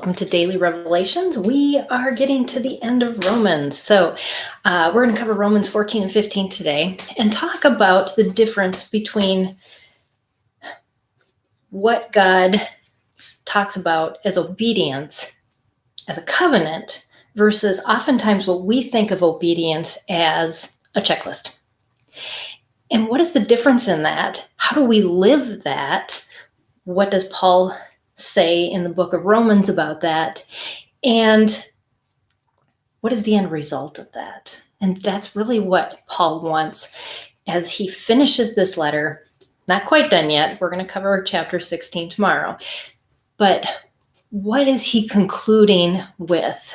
welcome to Daily Revelations. We are getting to the end of Romans. So we're going to cover Romans 14 and 15 today and talk about the difference between what God talks about as obedience, as a covenant, versus oftentimes what we think of obedience as a checklist. And what is the difference in that? How do we live that? What does Paul say in the book of Romans about that? And what is the end result of that? And that's really what Paul wants as he finishes this letter. Not quite done yet. We're going to cover chapter 16 tomorrow. But what is he concluding with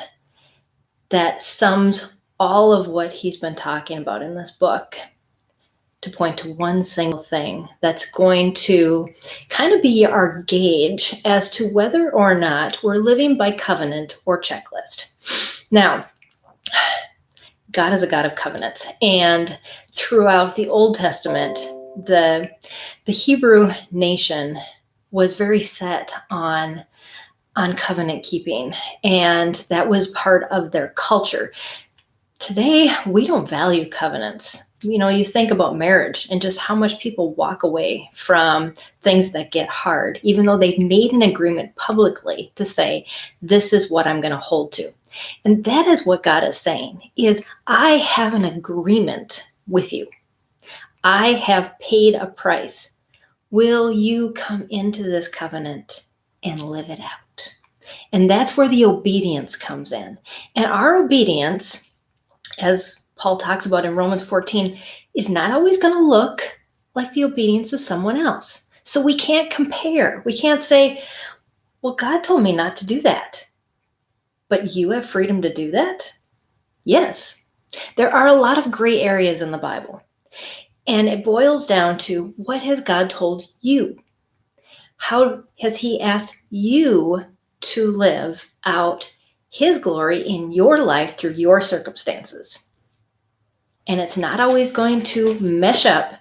that sums all of what he's been talking about in this book to point to one single thing that's going to kind of be our gauge as to whether or not we're living by covenant or checklist. Now, God is a God of covenants, and throughout the Old Testament, the Hebrew nation was very set on covenant keeping, and that was part of their culture. Today, we don't value covenants. You know, you think about marriage and just how much people walk away from things that get hard, even though they've made an agreement publicly to say, this is what I'm going to hold to. And that is what God is saying, is I have an agreement with you. I have paid a price. Will you come into this covenant and live it out? And that's where the obedience comes in. And our obedience, as Paul talks about in Romans 14, is not always going to look like the obedience of someone else. So we can't compare. We can't say, well, God told me not to do that, but you have freedom to do that? Yes. There are a lot of gray areas in the Bible, and it boils down to, what has God told you? How has he asked you to live out his glory in your life through your circumstances? And it's not always going to mesh up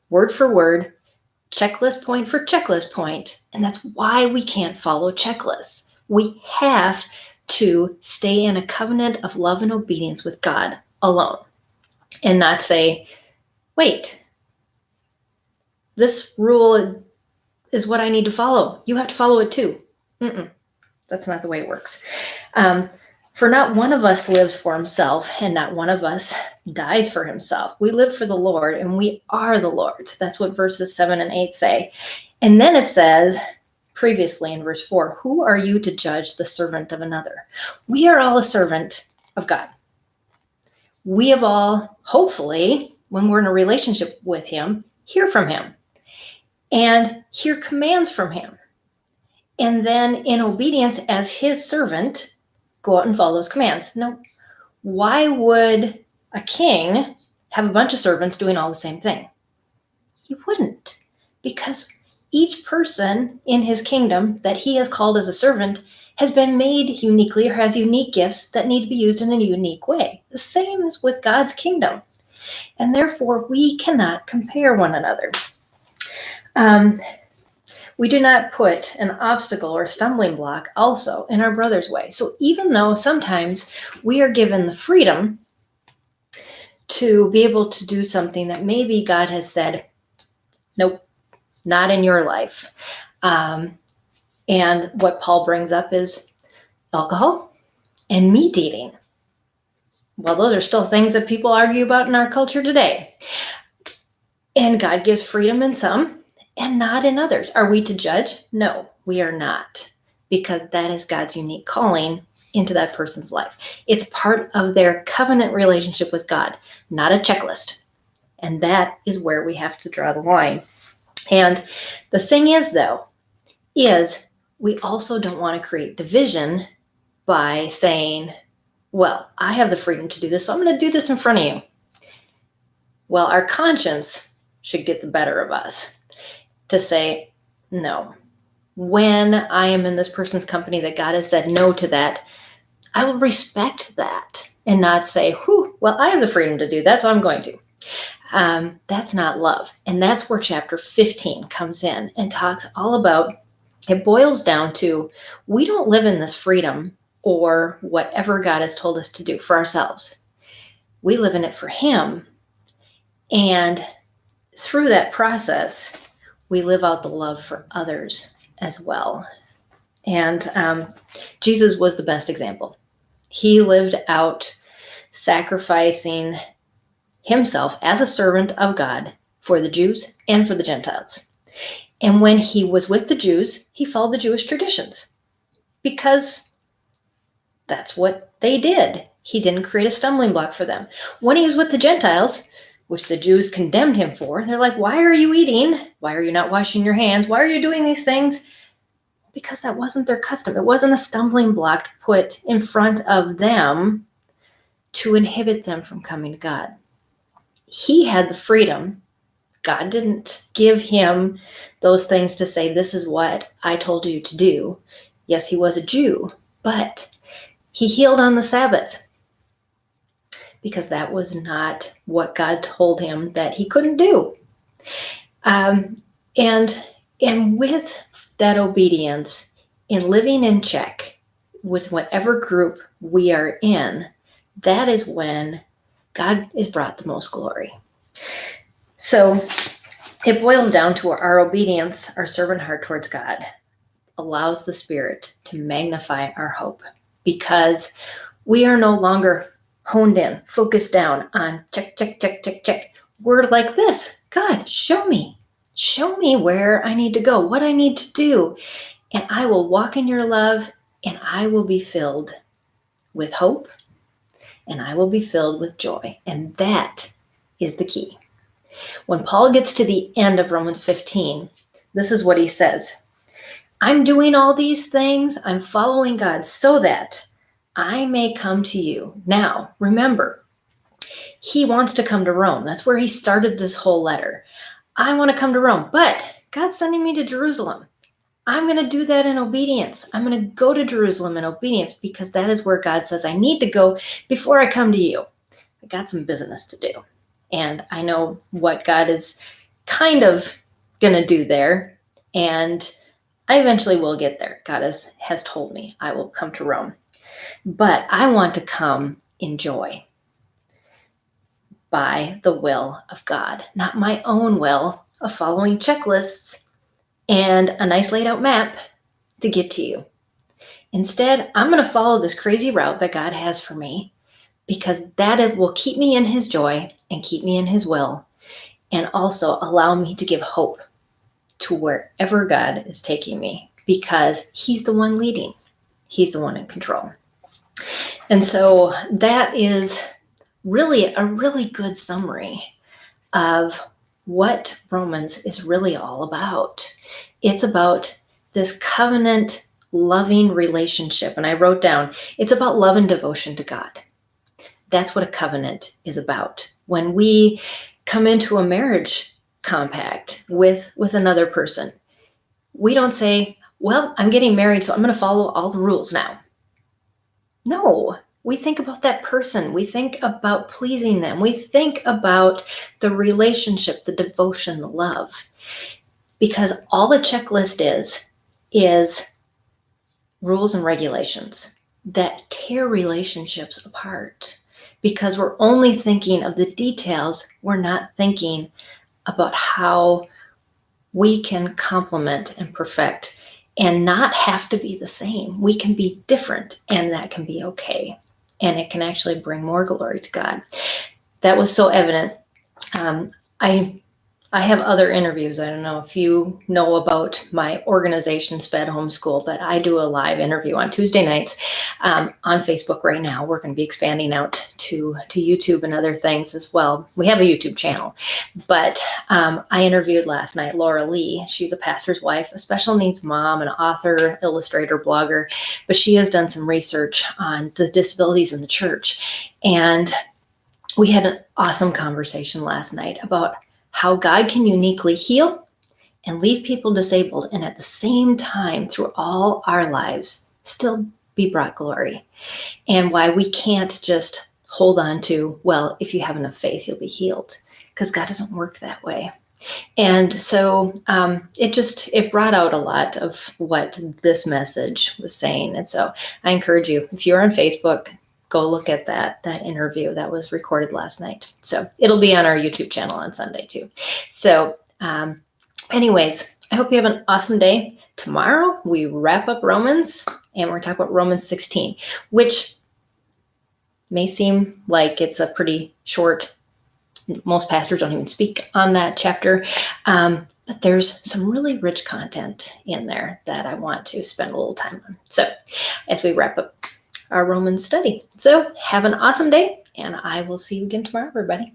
word for word, checklist point for checklist point. And that's why we can't follow checklists. We have to stay in a covenant of love and obedience with God alone and not say, wait, this rule is what I need to follow. You have to follow it too. That's not the way it works. For not one of us lives for himself, and not one of us dies for himself. We live for the Lord, and we are the Lord's. That's what verses 7 and 8 say. And then it says, previously in verse 4, who are you to judge the servant of another? We are all a servant of God. We have all, hopefully, when we're in a relationship with him, hear from him and hear commands from him. And then in obedience as his servant, go out and follow those commands. Now, why would a king have a bunch of servants doing all the same thing? He wouldn't, because each person in his kingdom that he has called as a servant has been made uniquely or has unique gifts that need to be used in a unique way. The same is with God's kingdom. And therefore, we cannot compare one another. We do not put an obstacle or stumbling block also in our brother's way. So even though sometimes we are given the freedom to be able to do something that maybe God has said, nope, not in your life. And what Paul brings up is alcohol and meat eating. Well, those are still things that people argue about in our culture today. And God gives freedom in some and not in others. Are we to judge? No, we are not, because that is God's unique calling into that person's life. It's part of their covenant relationship with God, not a checklist. And that is where we have to draw the line. And the thing is, though, is we also don't want to create division by saying, well, I have the freedom to do this, so I'm going to do this in front of you. Well, our conscience should get the better of us to say, no, when I am in this person's company that God has said no to that, I will respect that and not say, well, I have the freedom to do that, so I'm going to. That's not love. And that's where chapter 15 comes in and talks all about It boils down to, we don't live in this freedom or whatever God has told us to do for ourselves. We live in it for Him. And through that process, we live out the love for others as well. And Jesus was the best example. He lived out sacrificing himself as a servant of God for the Jews and for the Gentiles. And when he was with the Jews, he followed the Jewish traditions because that's what they did. He didn't create a stumbling block for them. When he was with the Gentiles, which the Jews condemned him for, they're like, why are you eating? Why are you not washing your hands? Why are you doing these things? Because that wasn't their custom. It wasn't a stumbling block put in front of them to inhibit them from coming to God. He had the freedom. God didn't give him those things to say, this is what I told you to do. Yes, he was a Jew, but he healed on the Sabbath because that was not what God told him that he couldn't do. And with that obedience, in living in check with whatever group we are in, that is when God is brought the most glory. So it boils down to our obedience, our servant heart towards God allows the Spirit to magnify our hope, because we are no longer honed in, focused down on check, check, check, check, check. We're like this: God, show me where I need to go, what I need to do, and I will walk in your love, and I will be filled with hope, and I will be filled with joy. And that is the key. When Paul gets to the end of Romans 15, this is what he says: I'm doing all these things, I'm following God so that I may come to you. Now, remember, he wants to come to Rome. That's where he started this whole letter. I want to come to Rome, but God's sending me to Jerusalem. I'm going to do that in obedience. I'm going to go to Jerusalem in obedience because that is where God says I need to go before I come to you. I got some business to do. And I know what God is kind of going to do there. And I eventually will get there. God has told me I will come to Rome. But I want to come in joy by the will of God, not my own will of following checklists and a nice laid out map to get to you. Instead, I'm going to follow this crazy route that God has for me, because that will keep me in his joy and keep me in his will, and also allow me to give hope to wherever God is taking me, because he's the one leading. He's the one in control. And so that is really a really good summary of what Romans is really all about. It's about this covenant loving relationship. And I wrote down, it's about love and devotion to God. That's what a covenant is about. When we come into a marriage compact with another person, we don't say, well, I'm getting married, so I'm going to follow all the rules now. No, we think about that person. We think about pleasing them. We think about the relationship, the devotion, the love. Because all the checklist is rules and regulations that tear relationships apart. Because we're only thinking of the details. We're not thinking about how we can complement and perfect and not have to be the same. We can be different, and that can be okay. And it can actually bring more glory to God. That was so evident. I have other interviews. I don't know if you know about my organization, Sped Homeschool, but I do a live interview on Tuesday nights on Facebook right now. We're going to be expanding out to YouTube and other things as well. We have a YouTube channel, but I interviewed last night Laura Lee. She's a pastor's wife, a special needs mom, an author, illustrator, blogger, but she has done some research on the disabilities in the church. And we had an awesome conversation last night about how God can uniquely heal and leave people disabled, and at the same time, through all our lives, still be brought glory. And why we can't just hold on to, well, if you have enough faith, you'll be healed, because God doesn't work that way. And so it brought out a lot of what this message was saying. And so I encourage you, if you're on Facebook, go look at that interview that was recorded last night. So it'll be on our YouTube channel on Sunday too. So anyways, I hope you have an awesome day. Tomorrow we wrap up Romans and we're talking about Romans 16, which may seem like it's a pretty short. Most pastors don't even speak on that chapter, but there's some really rich content in there that I want to spend a little time on. So as we wrap up our Romans study. So have an awesome day, and I will see you again tomorrow, everybody.